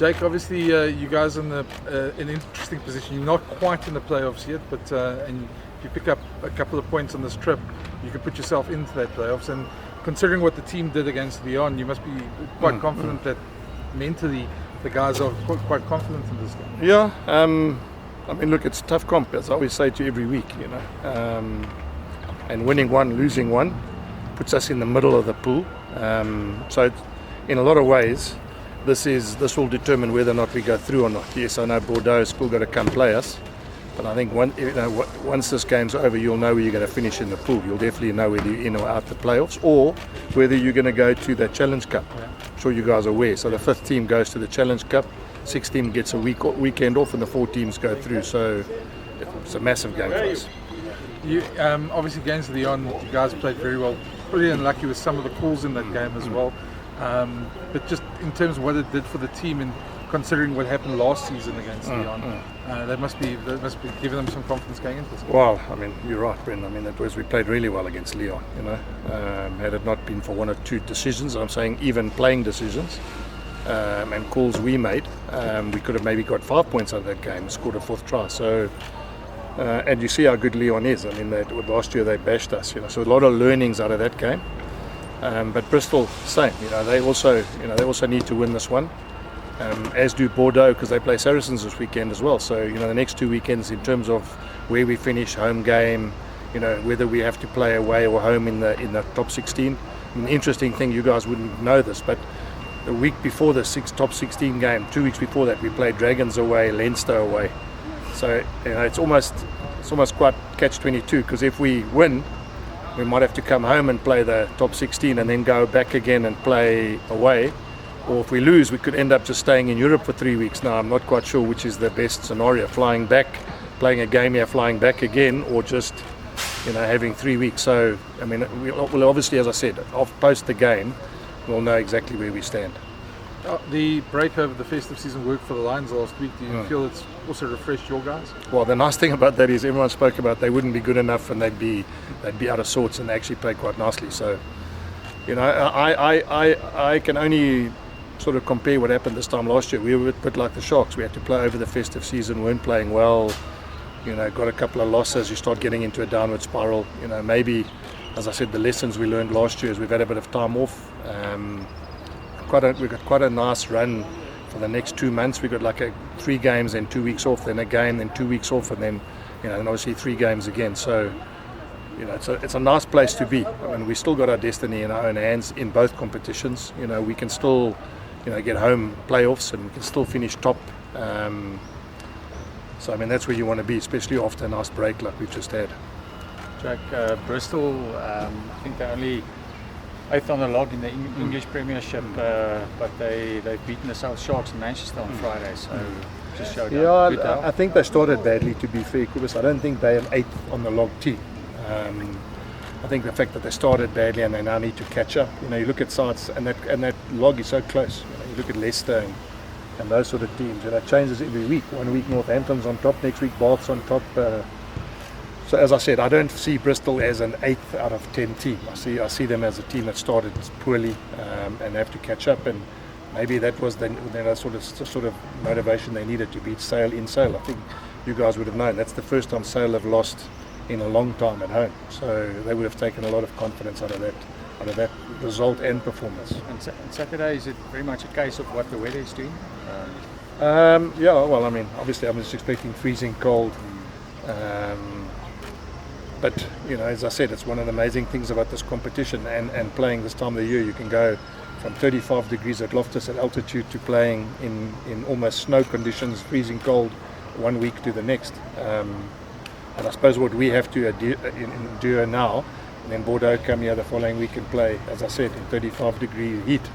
Jake, obviously you guys are in an interesting position. You're not quite in the playoffs yet, but and if you pick up a couple of points on this trip, you could put yourself into that playoffs. And considering what the team did against Lyon, you must be quite confident that mentally the guys are quite confident in this game. Yeah, I mean, look, it's a tough comp, as I always say to you every week, you know. And winning one, losing one, puts us in the middle of the pool. So, in a lot of ways, this will determine whether or not we go through or not. Yes, I know Bordeaux has still got to come play us, but I think once this game's over, you'll know where you're going to finish in the pool. You'll definitely know whether you're in or out the playoffs, or whether you're going to go to the Challenge Cup. Yeah. I'm sure you guys are aware. So the 5th team goes to the Challenge Cup, 6th team gets a weekend off, and the 4 teams go through. So it's a massive game for us. You, obviously against Lyon, you guys played very well. Pretty unlucky with some of the calls in that game as well. But just in terms of what it did for the team, and considering what happened last season against Lyon, that must be giving them some confidence going into this game. Well, I mean, you're right, Bren. I mean, we played really well against Lyon. You know, had it not been for 1 or 2 decisions, I'm saying even playing decisions and calls we made, we could have maybe got 5 points out of that game, scored a 4th try. So. And you see how good Lyon is. I mean, last year they bashed us. You know, so a lot of learnings out of that game. But Bristol, same. You know, they also need to win this one, as do Bordeaux, because they play Saracens this weekend as well. So you know, the next 2 weekends, in terms of where we finish, home game, you know, whether we have to play away or home in the top 16. I mean, the interesting thing, you guys wouldn't know this, but the week before the top 16 game, 2 weeks before that, we played Dragons away, Leinster away. So you know, it's almost quite catch-22, because if we win, we might have to come home and play the top 16 and then go back again and play away. Or if we lose, we could end up just staying in Europe for 3 weeks. Now, I'm not quite sure which is the best scenario, flying back, playing a game here, flying back again, or just, you know, having 3 weeks. So, I mean, we'll obviously, as I said, post the game, we'll know exactly where we stand. The break over the festive season worked for the Lions last week. Do you feel it's also refreshed your guys? Well, the nice thing about that is everyone spoke about they wouldn't be good enough and they'd be out of sorts, and they actually played quite nicely. So, you know, I can only sort of compare what happened this time last year. We were a bit like the Sharks. We had to play over the festive season, weren't playing well. You know, got a couple of losses. You start getting into a downward spiral. You know, maybe, as I said, the lessons we learned last year is we've had a bit of time off. We've got quite a nice run for the next 2 months. We've got like 3 games, then 2 weeks off, then a game, then 2 weeks off, and then, you know, and obviously 3 games again. So, you know, it's a nice place to be. I mean, we still got our destiny in our own hands in both competitions. You know, we can still, you know, get home playoffs, and we can still finish top. So, I mean, that's where you want to be, especially after a nice break like we've just had. Jack, Bristol, I think they're only 8th on the log in the English Premiership, but they've beaten the South Sharks in Manchester on Friday, so just showed up. Yeah, I think they started badly, to be fair, Kubis. I don't think they're an 8th on the log team. I think the fact that they started badly and they now need to catch up. You know, you look at sides, and that log is so close. You know, you look at Leicester and those sort of teams, and it changes every week. One week Northampton's on top, next week Bath's on top. So as I said, I don't see Bristol as an 8th out of 10 team. I see them as a team that started poorly and have to catch up, and maybe that was the sort of motivation they needed to beat Sale in Sale. I think you guys would have known that's the first time Sale have lost in a long time at home. So they would have taken a lot of confidence out of that result and performance. And Saturday, is it very much a case of what the weather is doing? Yeah, well, I mean, obviously I'm just expecting freezing cold. But, you know, as I said, it's one of the amazing things about this competition and playing this time of the year. You can go from 35 degrees at Loftus at altitude to playing in almost snow conditions, freezing cold, 1 week to the next. And I suppose what we have to endure now, and then Bordeaux come here the following week and play, as I said, in 35-degree heat.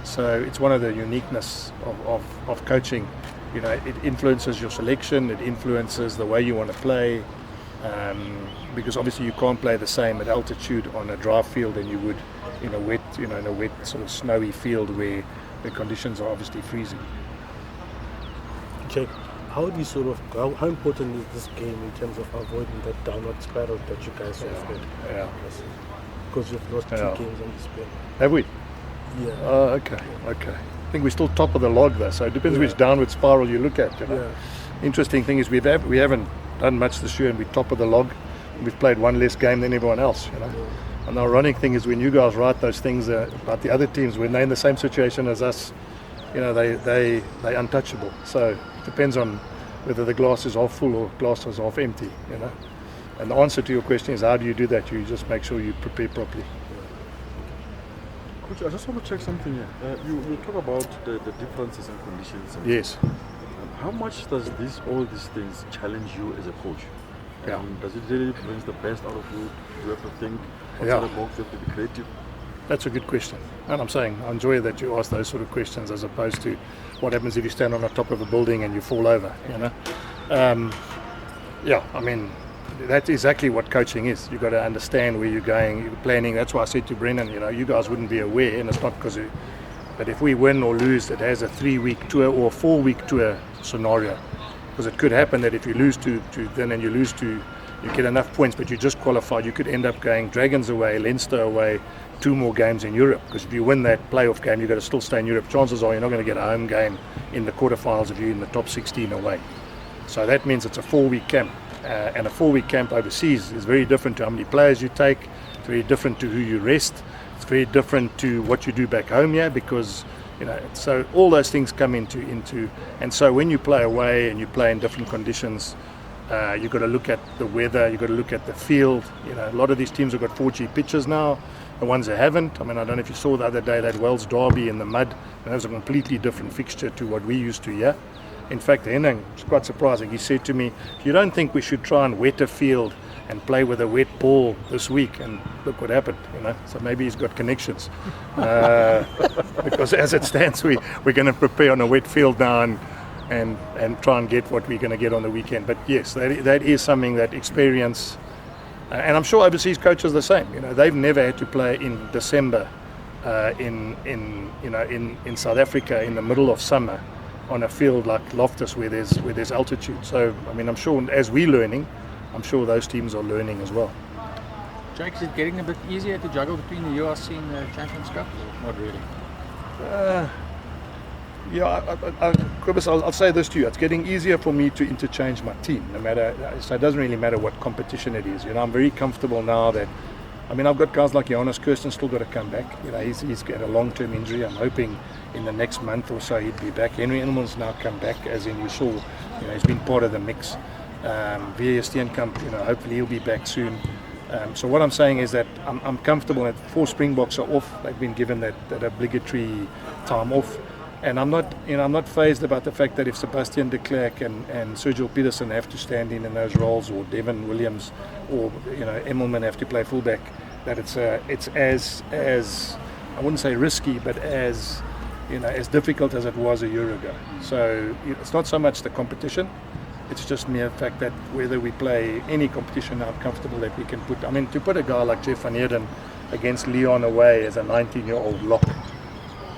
So it's one of the uniqueness of coaching. You know, it influences your selection, it influences the way you want to play. Because obviously you can't play the same at altitude on a dry field than you would in a wet sort of snowy field where the conditions are obviously freezing. Jake, how important is this game in terms of avoiding that downward spiral that you guys have had? Yeah. Because you've lost 2 games on this play. Have we? Yeah. Oh, okay. I think we're still top of the log though, so it depends which downward spiral you look at. You know? Interesting thing is we haven't done much this year, and we're top of the log. We've played one less game than everyone else. You know, and the ironic thing is when you guys write those things about the other teams, when they're in the same situation as us, you know, they untouchable. So it depends on whether the glass is half full or glass is half empty. You know, and the answer to your question is how do you do that? You just make sure you prepare properly. Coach, I just want to check something here. You talk about the differences in conditions. Yes. How much does all these things challenge you as a coach? And does it really bring the best out of you? You have to think outside the box, you have to be creative. That's a good question. And I'm saying I enjoy that you ask those sort of questions as opposed to what happens if you stand on the top of a building and you fall over, you know. I mean, that's exactly what coaching is. You've got to understand where you're going, you're planning. That's why I said to Brennan, you know, you guys wouldn't be aware, and it's not because but if we win or lose, it has a 3-week tour or a 4-week tour scenario. Because it could happen that if you lose to then and you lose to, you get enough points, but you just qualified, you could end up going Dragons away, Leinster away, 2 more games in Europe. Because if you win that playoff game, you've got to still stay in Europe. Chances are you're not going to get a home game in the quarterfinals if you're in the top 16 away. So that means it's a 4-week camp. And a 4-week camp overseas is very different to how many players you take. It's very different to who you rest. It's very different to what you do back home here, because you know, so all those things come into and so when you play away and you play in different conditions, you've got to look at the weather, you've got to look at the field. You know, a lot of these teams have got 4G pitches now. The ones that haven't, I mean, I don't know if you saw the other day that Wells Derby in the mud, and that was a completely different fixture to what we used to here. In fact, Henning, it's quite surprising, he said to me, you don't think we should try and wet a field and play with a wet ball this week? And look what happened, you know. So maybe he's got connections. Because as it stands, we're going to prepare on a wet field now and try and get what we're going to get on the weekend. But yes, that is something that experience, and I'm sure overseas coaches are the same. You know, they've never had to play in December in South Africa in the middle of summer on a field like Loftus where there's altitude. So I mean, I'm sure as we're learning, I'm sure those teams are learning as well. Jake, is it getting a bit easier to juggle between the URC and the Champions Cup? Or not really? Kobus, I'll say this to you. It's getting easier for me to interchange my team, no matter. So it doesn't really matter what competition it is. You know, I'm very comfortable now that. I mean, I've got guys like Johannes Kirsten still got to come back. You know, he's got a long-term injury. I'm hoping in the next month or so he'd be back. Henry Engelmann's now come back, as in you saw. You know, he's been part of the mix. V.A. Steenkamp, you know, hopefully he'll be back soon. So what I'm saying is that I'm comfortable that 4 Springboks are off. They've been given that obligatory time off. And I'm not fazed about the fact that if Sebastian de Klerk and Sergio Peterson have to stand in those roles, or Devin Williams, or you know Emmelman have to play fullback, that it's as I wouldn't say risky, but as difficult as it was a year ago. So it's not so much the competition; it's just mere fact that whether we play any competition, I'm comfortable that we can put. I mean, to put a guy like Jeff van Heerden against Leon away as a 19-year-old lock.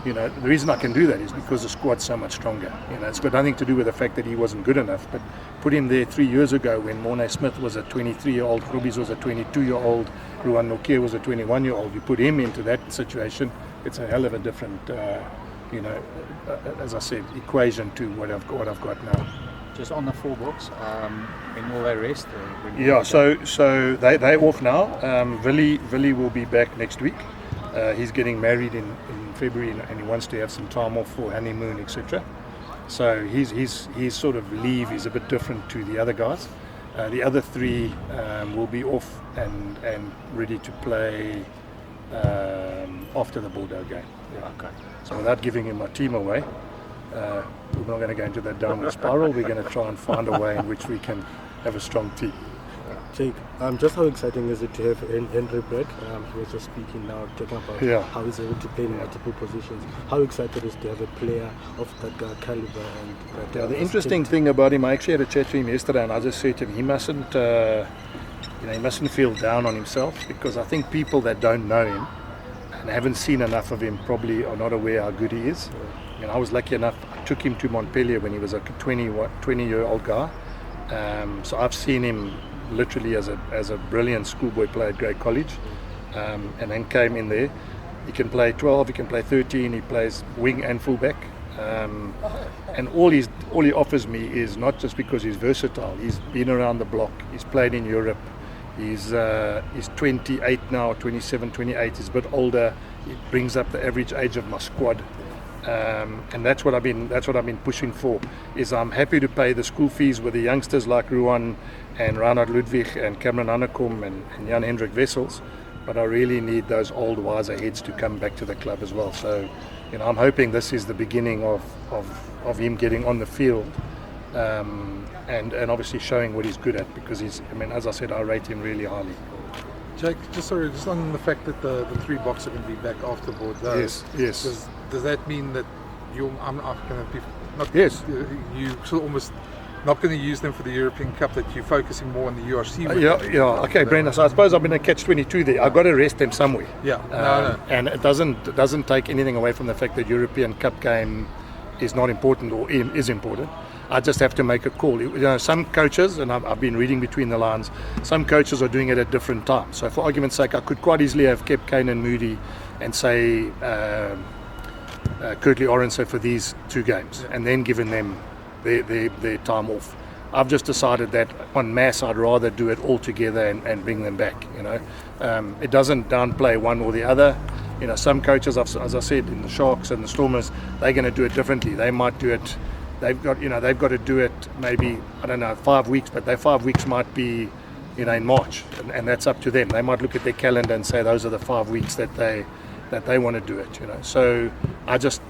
You know, the reason I can do that is because the squad's so much stronger. You know, it's got nothing to do with the fact that he wasn't good enough, but put him there 3 years ago when Morne Smith was a 23-year-old, Rubies was a 22-year-old, Ruan Nokia was a 21-year-old. You put him into that situation, it's a hell of a different, as I said, equation to what I've got now. Just on the 4 books, when will they rest? So they're off now. Willie will be back next week. He's getting married in February and he wants to have some time off for honeymoon, etc. So his sort of leave is a bit different to the other guys. The other 3 will be off and ready to play after the Bordeaux game. Yeah. Okay. So without giving him my team away, we're not going to go into that downward spiral. We're going to try and find a way in which we can have a strong team. Jake, just how exciting is it to have Henry back? He was just speaking now, talking about how he's able to play in multiple positions. How excited is to have a player of that caliber? And the interesting thing about him, I actually had a chat to him yesterday, and I just said to him, he mustn't feel down on himself, because I think people that don't know him and haven't seen enough of him probably are not aware how good he is. I mean, I was lucky enough, I took him to Montpellier when he was a 20-year-old guy. So I've seen him literally as a brilliant schoolboy player at Grey College, and then came in there. He can play 12, he can play 13, he plays wing and fullback. And all he offers me is not just because he's versatile. He's been around the block. He's played in Europe. He's 28 now, 27, 28. He's a bit older. It brings up the average age of my squad. And that's what I've been pushing for. Is I'm happy to pay the school fees with the youngsters like Ruan and Reinhard Ludwig and Cameron Hanekom and Jan Hendrik Wessels, but I really need those old wiser heads to come back to the club as well. So, I'm hoping this is the beginning of him getting on the field and obviously showing what he's good at, because as I said, I rate him really highly. Jake, just on the fact that the 3 Boks are going to be back after Bordeaux. Yes. Does that mean that I'm going to be not? Yes. You sort of almost not going to use them for the European Cup, that you're focusing more on the URC. Okay, Brenda. So I suppose I'm in a catch-22 there. I've got to rest them somewhere. Yeah. No. And it doesn't take anything away from the fact that European Cup game is not important or is important. I just have to make a call. Some coaches, and I've been reading between the lines, some coaches are doing it at different times. So for argument's sake, I could quite easily have kept Kane and Moody and say Kirtley Orense for these 2 games, and then given them their time off. I've just decided that en masse I'd rather do it all together and bring them back. It doesn't downplay one or the other. Some coaches, as I said, in the Sharks and the Stormers, they're going to do it differently. They might do it. They've got to do it maybe, I don't know, 5 weeks, but their 5 weeks might be, in March, and that's up to them. They might look at their calendar and say those are the 5 weeks that they want to do it. So I just,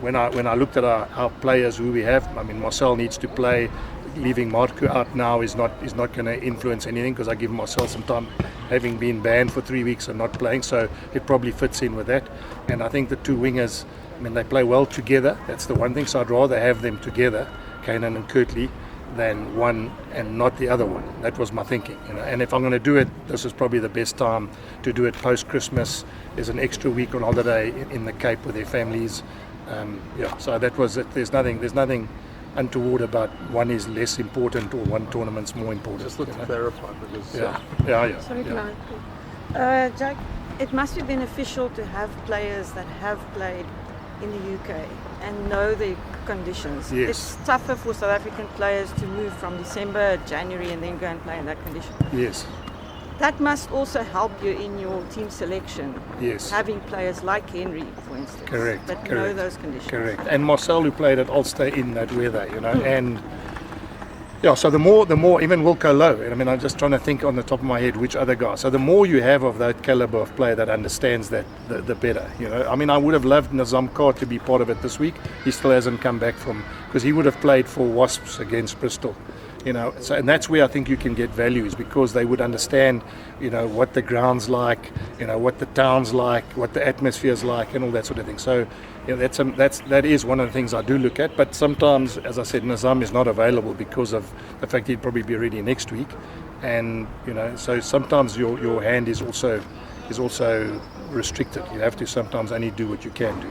when I looked at our players who we have, Marcel needs to play. Leaving Marco out now is not going to influence anything, because I give Marcel some time, having been banned for 3 weeks and not playing, so it probably fits in with that. And I think the 2 wingers, they play well together. That's the one thing. So I'd rather have them together, Kainan and Kirtley, than one and not the other one. That was my thinking. And if I'm going to do it, this is probably the best time to do it post-Christmas. There's an extra week on holiday in the Cape with their families. So that was it. There's nothing untoward about one is less important or one tournament's more important. Just to clarify, because Sorry, can I? Jack, it must be beneficial to have players that have played in the UK and know the conditions. Yes. It's tougher for South African players to move from December, January, and then go and play in that condition. Yes. That must also help you in your team selection. Yes. Having players like Henry, for instance, Correct. that know those conditions. Correct. And Marcel, who played at Ulster in that weather, and so the more, even Wilco Lowe, I'm just trying to think on the top of my head which other guys. So the more you have of that caliber of player that understands that, the better. I would have loved Nazam Kar to be part of it this week. He still hasn't come back because he would have played for Wasps against Bristol. So, and that's where I think you can get value, is because they would understand, what the ground's like, what the town's like, what the atmosphere's like, and all that sort of thing. So, that is one of the things I do look at. But sometimes, as I said, Nazam is not available because of the fact he'd probably be ready next week, and so sometimes your hand is also restricted. You have to sometimes only do what you can do.